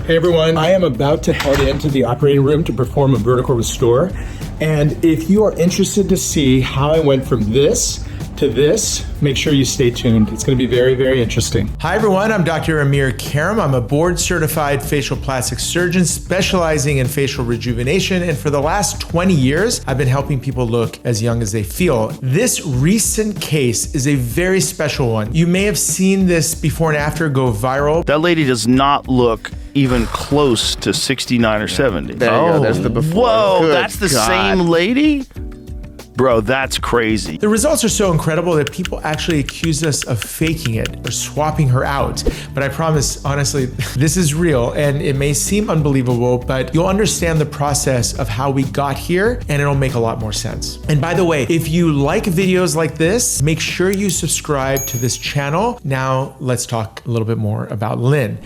Hey everyone, I am about to head into the operating room to perform a vertical restore. And if you are interested to see how I went from this to this, make sure you stay tuned. It's going to be very, very interesting. Hi everyone, I'm Dr. Karam. I'm a board certified facial plastic surgeon specializing in facial rejuvenation. And for the last 20 years, I've been helping people look as young as they feel. This recent case is a very special one. You may have seen this before and after go viral. That lady does not look even close to 69 or 70. There you go, that's the before. Whoa, Good that's the God. same lady? Bro, that's crazy. The results are so incredible that people actually accuse us of faking it or swapping her out. But I promise, honestly, this is real and it may seem unbelievable, but you'll understand the process of how we got here and it'll make a lot more sense. And by the way, if you like videos like this, make sure you subscribe to this channel. Now let's talk a little bit more about Lynn.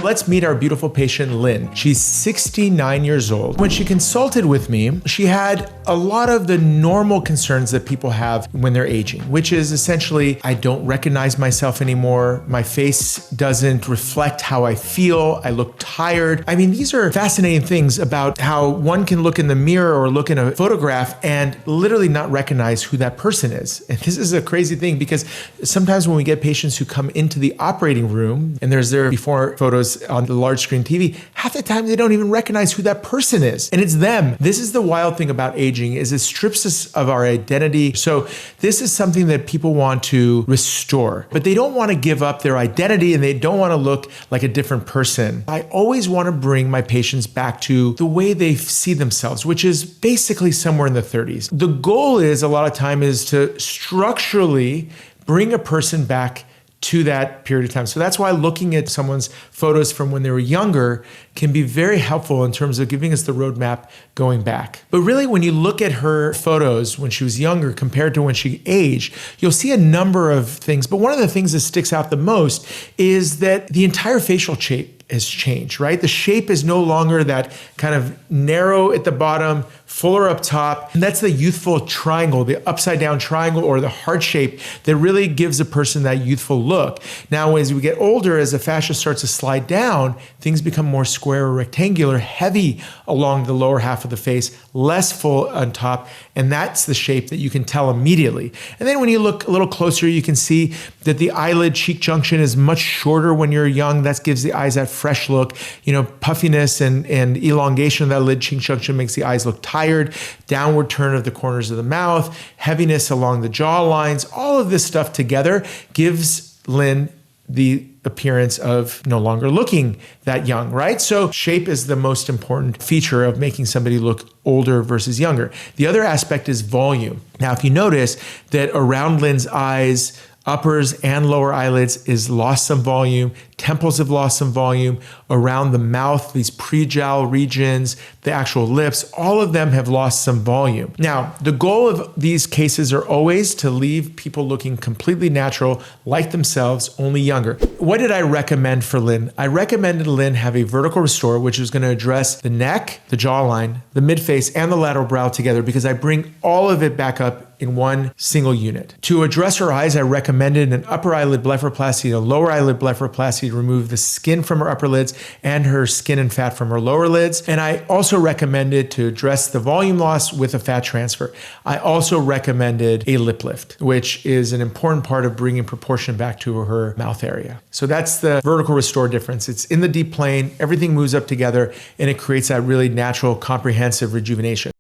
Let's meet our beautiful patient, Lynn. She's 69 years old. When she consulted with me, she had a lot of the normal concerns that people have when they're aging, which is essentially, I don't recognize myself anymore. My face doesn't reflect how I feel. I look tired. I mean, these are fascinating things about how one can look in the mirror or look in a photograph and literally not recognize who that person is. And this is a crazy thing because sometimes when we get patients who come into the operating room and there's their before photos on the large screen TV, half the time they don't even recognize who that person is. And it's them. This is the wild thing about aging is it strips us of our identity. So this is something that people want to restore, but they don't want to give up their identity and they don't want to look like a different person. I always want to bring my patients back to the way they see themselves, which is basically somewhere in the 30s. The goal is a lot of time is to structurally bring a person back to that period of time. So that's why looking at someone's photos from when they were younger can be very helpful in terms of giving us the roadmap going back. But really, when you look at her photos when she was younger compared to when she aged, you'll see a number of things. But one of the things that sticks out the most is that the entire facial shape has changed, right? The shape is no longer that kind of narrow at the bottom, fuller up top. And that's the youthful triangle, the upside down triangle or the heart shape that really gives a person that youthful look. Now, as we get older, as the fascia starts to slide down, things become more square or rectangular, heavy along the lower half of the face, less full on top. And that's the shape that you can tell immediately. And then when you look a little closer, you can see that the eyelid cheek junction is much shorter when you're young. That gives the eyes that fresh look. You know, puffiness and elongation of that lid cheek junction makes the eyes look tired, downward turn of the corners of the mouth, heaviness along the jaw lines. All of this stuff together gives Lynn the appearance of no longer looking that young, right? So shape is the most important feature of making somebody look older versus younger. The other aspect is volume. Now, if you notice that around Lynn's eyes, uppers and lower eyelids is lost some volume, temples have lost some volume, around the mouth, these pre-jowl regions, the actual lips, all of them have lost some volume. Now, the goal of these cases are always to leave people looking completely natural, like themselves, only younger. What did I recommend for Lynn? I recommended Lynn have a vertical restore, which is going to address the neck, the jawline, the midface, and the lateral brow together because I bring all of it back up in one single unit. To address her eyes, I recommended an upper eyelid blepharoplasty and a lower eyelid blepharoplasty to remove the skin from her upper lids and her skin and fat from her lower lids. And I also recommended to address the volume loss with a fat transfer. I also recommended a lip lift, which is an important part of bringing proportion back to her mouth area. So that's the vertical restore difference. It's in the deep plane, everything moves up together, and it creates that really natural, comprehensive rejuvenation.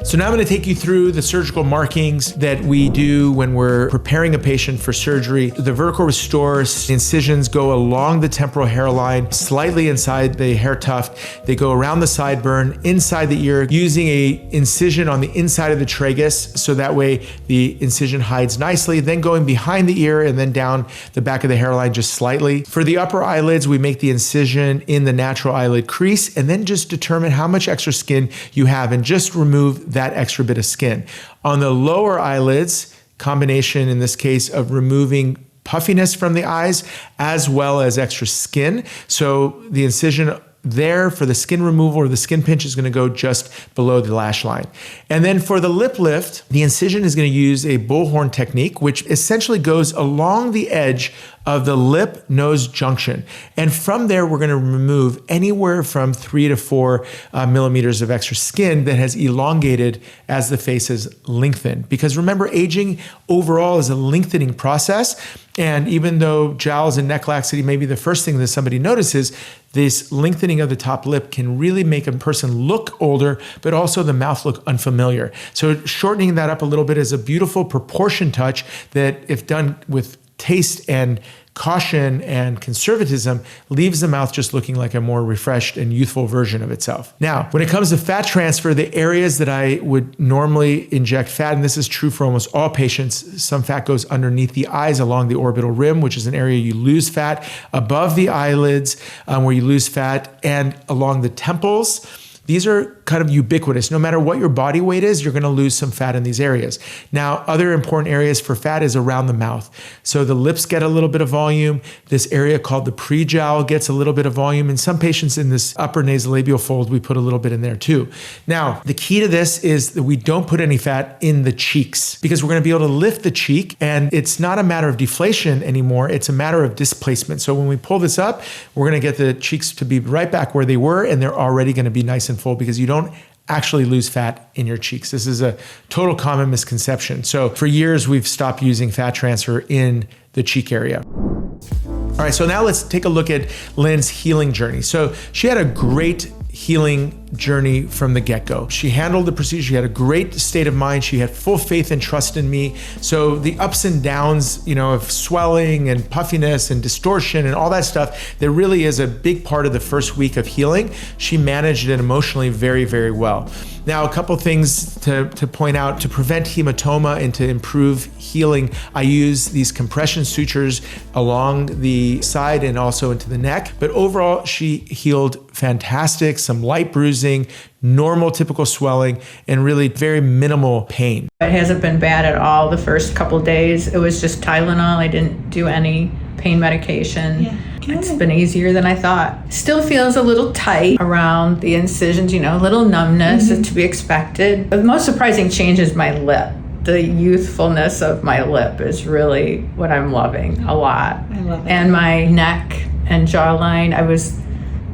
So now I'm going to take you through the surgical markings that we do when we're preparing a patient for surgery. The vertical restore incisions go along the temporal hairline, slightly inside the hair tuft. They go around the sideburn, inside the ear, using a incision on the inside of the tragus, so that way the incision hides nicely, then going behind the ear and then down the back of the hairline just slightly. For the upper eyelids, we make the incision in the natural eyelid crease and then just determine how much extra skin you have and just remove that extra bit of skin. On the lower eyelids, combination in this case of removing puffiness from the eyes as well as extra skin. So the incision there for the skin removal or the skin pinch is going to go just below the lash line. And then for the lip lift, the incision is going to use a bullhorn technique, which essentially goes along the edge of the lip-nose junction. And from there, we're going to remove anywhere from 3 to 4 millimeters of extra skin that has elongated as the face has lengthened. Because remember, aging overall is a lengthening process. And even though jowls and neck laxity may be the first thing that somebody notices, this lengthening of the top lip can really make a person look older, but also the mouth look unfamiliar. So shortening that up a little bit is a beautiful proportion touch that, if done with taste and caution and conservatism, leaves the mouth just looking like a more refreshed and youthful version of itself. Now, when it comes to fat transfer, the areas that I would normally inject fat, and this is true for almost all patients, some fat goes underneath the eyes along the orbital rim, which is an area you lose fat, above the eyelids where you lose fat, and along the temples. These are kind of ubiquitous. No matter what your body weight is, you're going to lose some fat in these areas. Now, other important areas for fat is around the mouth. So the lips get a little bit of volume. This area called the prejowl gets a little bit of volume. In some patients in this upper nasolabial fold, we put a little bit in there too. Now, the key to this is that we don't put any fat in the cheeks, because we're going to be able to lift the cheek, and it's not a matter of deflation anymore. It's a matter of displacement. So when we pull this up, we're going to get the cheeks to be right back where they were, and they're already going to be nice and full, because you don't actually lose fat in your cheeks. This is a total common misconception. So for years, we've stopped using fat transfer in the cheek area. All right, so now let's take a look at Lynn's healing journey. So she had a great healing journey from the get-go. She handled the procedure. She had a great state of mind. She had full faith and trust in me. So the ups and downs, of swelling and puffiness and distortion and all that stuff, that really is a big part of the first week of healing. She managed it emotionally very, very well. Now, a couple things to point out to prevent hematoma and to improve healing. I use these compression sutures along the side and also into the neck. But overall, she healed fantastic. Some light bruising, normal typical swelling, and really very minimal pain. It hasn't been bad at all the first couple of days. It was just Tylenol. I didn't do any pain medication. Yeah. It's been easier than I thought. Still feels a little tight around the incisions, a little numbness is to be expected. The most surprising change is my lip. The youthfulness of my lip is really what I'm loving a lot. I love it. And my neck and jawline, I was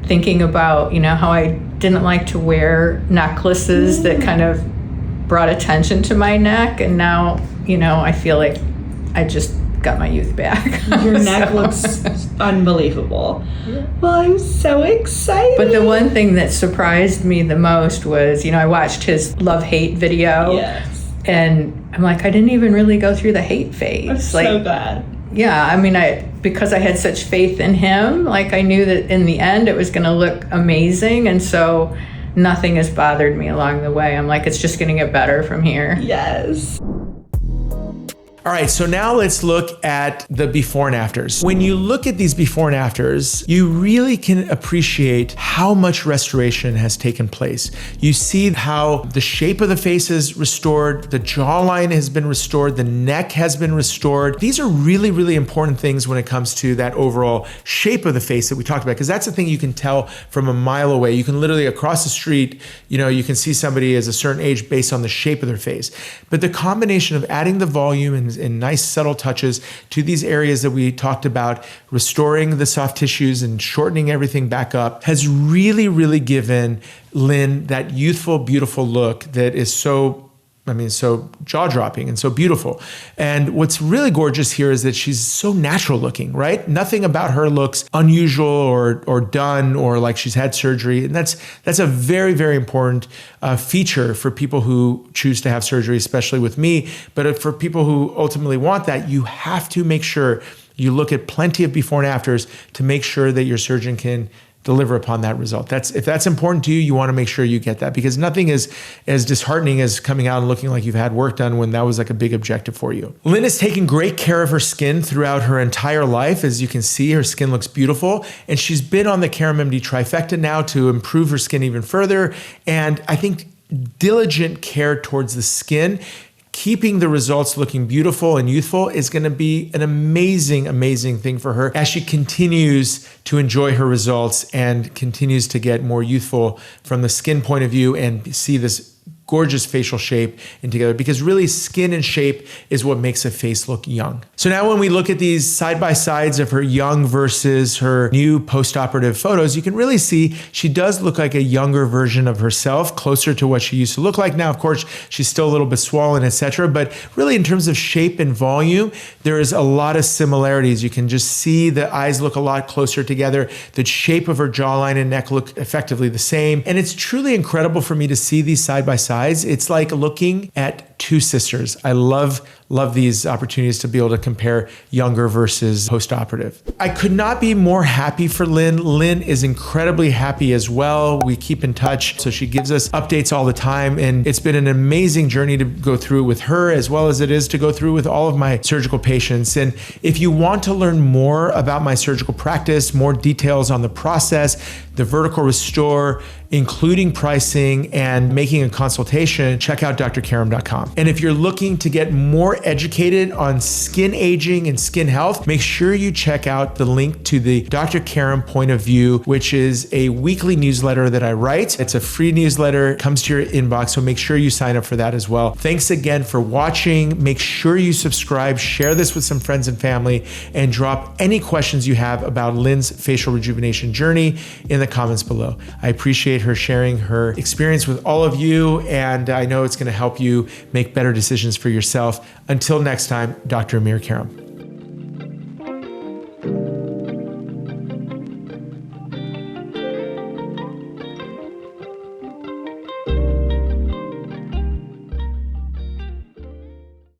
thinking about, how I didn't like to wear necklaces that kind of brought attention to my neck. And now, I feel like I just got my youth back. Your neck looks unbelievable. Yeah. Well, I'm so excited. But the one thing that surprised me the most was, I watched his love-hate video. Yes. And I'm like, I didn't even really go through the hate phase. I'm so glad. Yeah, because I had such faith in him, I knew that in the end it was going to look amazing. And so nothing has bothered me along the way. I'm like, it's just going to get better from here. Yes. All right, so now let's look at the before and afters. When you look at these before and afters, you really can appreciate how much restoration has taken place. You see how the shape of the face is restored, the jawline has been restored, the neck has been restored. These are really, really important things when it comes to that overall shape of the face that we talked about, because that's the thing you can tell from a mile away. You can literally across the street, you can see somebody as a certain age based on the shape of their face. But the combination of adding the volume and nice subtle touches to these areas that we talked about, restoring the soft tissues and shortening everything back up, has really, really given Lynn that youthful, beautiful look that is so jaw-dropping and so beautiful. And what's really gorgeous here is that she's so natural looking, right? Nothing about her looks unusual or done or like she's had surgery. And that's a very, very important feature for people who choose to have surgery, especially with me. But for people who ultimately want that, you have to make sure you look at plenty of before and afters to make sure that your surgeon can deliver upon that result. If that's important to you, you want to make sure you get that, because nothing is as disheartening as coming out and looking like you've had work done when that was like a big objective for you. Lynn is taking great care of her skin throughout her entire life. As you can see, her skin looks beautiful, and she's been on the Karam MD trifecta now to improve her skin even further. And I think diligent care towards the skin, keeping the results looking beautiful and youthful, is going to be an amazing, amazing thing for her as she continues to enjoy her results and continues to get more youthful from the skin point of view and see this gorgeous facial shape and together, because really skin and shape is what makes a face look young. So now when we look at these side by sides of her young versus her new post-operative photos, you can really see she does look like a younger version of herself, closer to what she used to look like. Now, of course, she's still a little bit swollen, etc. But really in terms of shape and volume, there is a lot of similarities. You can just see the eyes look a lot closer together. The shape of her jawline and neck look effectively the same. And it's truly incredible for me to see these side by sides. It's like looking at two sisters. I love these opportunities to be able to compare younger versus post-operative. I could not be more happy for Lynn. Lynn is incredibly happy as well. We keep in touch, so she gives us updates all the time, and it's been an amazing journey to go through with her, as well as it is to go through with all of my surgical patients. And if you want to learn more about my surgical practice, more details on the process, the vertical restore, including pricing and making a consultation, check out drkaram.com. And if you're looking to get more educated on skin aging and skin health, make sure you check out the link to the Dr. Karam Point of View, which is a weekly newsletter that I write. It's a free newsletter, comes to your inbox, so make sure you sign up for that as well. Thanks again for watching. Make sure you subscribe, share this with some friends and family, and drop any questions you have about Lynn's facial rejuvenation journey in the comments below. I appreciate her sharing her experience with all of you, and I know it's going to help you make better decisions for yourself. Until next time, Dr. Amir Karam.